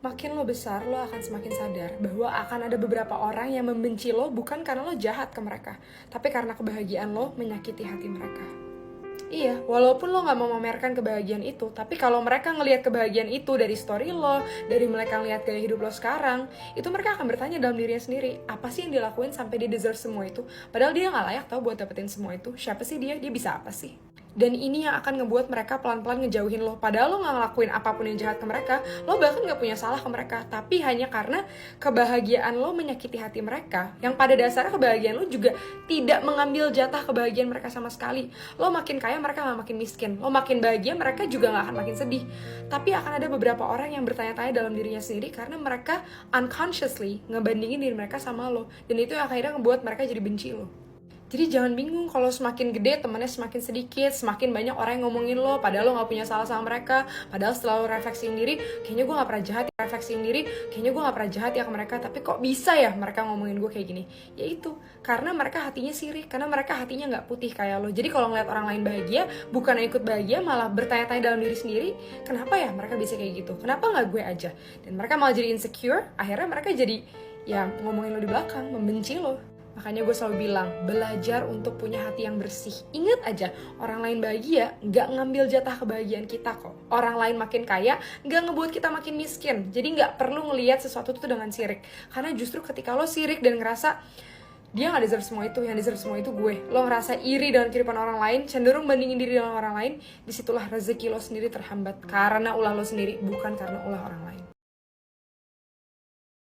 Makin lo besar, lo akan semakin sadar bahwa akan ada beberapa orang yang membenci lo bukan karena lo jahat ke mereka, tapi karena kebahagiaan lo menyakiti hati mereka. Iya, walaupun lo gak mau memamerkan kebahagiaan itu, tapi kalau mereka ngelihat kebahagiaan itu dari story lo, dari mereka ngelihat gaya hidup lo sekarang, itu mereka akan bertanya dalam dirinya sendiri, apa sih yang dilakuin sampai dia deserve semua itu? Padahal dia gak layak tau buat dapetin semua itu. Siapa sih dia? Dia bisa apa sih? Dan ini yang akan ngebuat mereka pelan-pelan ngejauhin lo. Padahal lo gak ngelakuin apapun yang jahat ke mereka, lo bahkan gak punya salah ke mereka, tapi hanya karena kebahagiaan lo menyakiti hati mereka, yang pada dasarnya kebahagiaan lo juga tidak mengambil jatah kebahagiaan mereka sama sekali. Lo makin kaya, mereka gak makin miskin. Lo makin bahagia, mereka juga gak akan makin sedih. Tapi akan ada beberapa orang yang bertanya-tanya dalam dirinya sendiri karena mereka unconsciously ngebandingin diri mereka sama lo. Dan itu yang akhirnya ngebuat mereka jadi benci lo. Jadi jangan bingung kalau semakin gede temannya semakin sedikit, semakin banyak orang yang ngomongin lo, padahal lo gak punya salah sama mereka. Padahal setelah lo refleksiin diri, kayaknya gue gak pernah jahat ya, ke mereka, tapi kok bisa ya mereka ngomongin gue kayak gini. Ya itu, karena mereka hatinya sirik, karena mereka hatinya gak putih kayak lo. Jadi kalau ngeliat orang lain bahagia, bukan ikut bahagia, malah bertanya-tanya dalam diri sendiri, kenapa ya mereka bisa kayak gitu, kenapa gak gue aja. Dan mereka malah jadi insecure, akhirnya mereka jadi ya ngomongin lo di belakang, membenci lo. Makanya gue selalu bilang, belajar untuk punya hati yang bersih. Ingat aja, orang lain bahagia gak ngambil jatah kebahagiaan kita kok. Orang lain makin kaya gak ngebuat kita makin miskin. Jadi gak perlu ngelihat sesuatu itu dengan sirik. Karena justru ketika lo sirik dan ngerasa dia gak deserve semua itu, yang deserve semua itu gue, lo ngerasa iri dengan kehidupan orang lain, cenderung bandingin diri dengan orang lain, disitulah rezeki lo sendiri terhambat. Karena ulah lo sendiri, bukan karena ulah orang lain.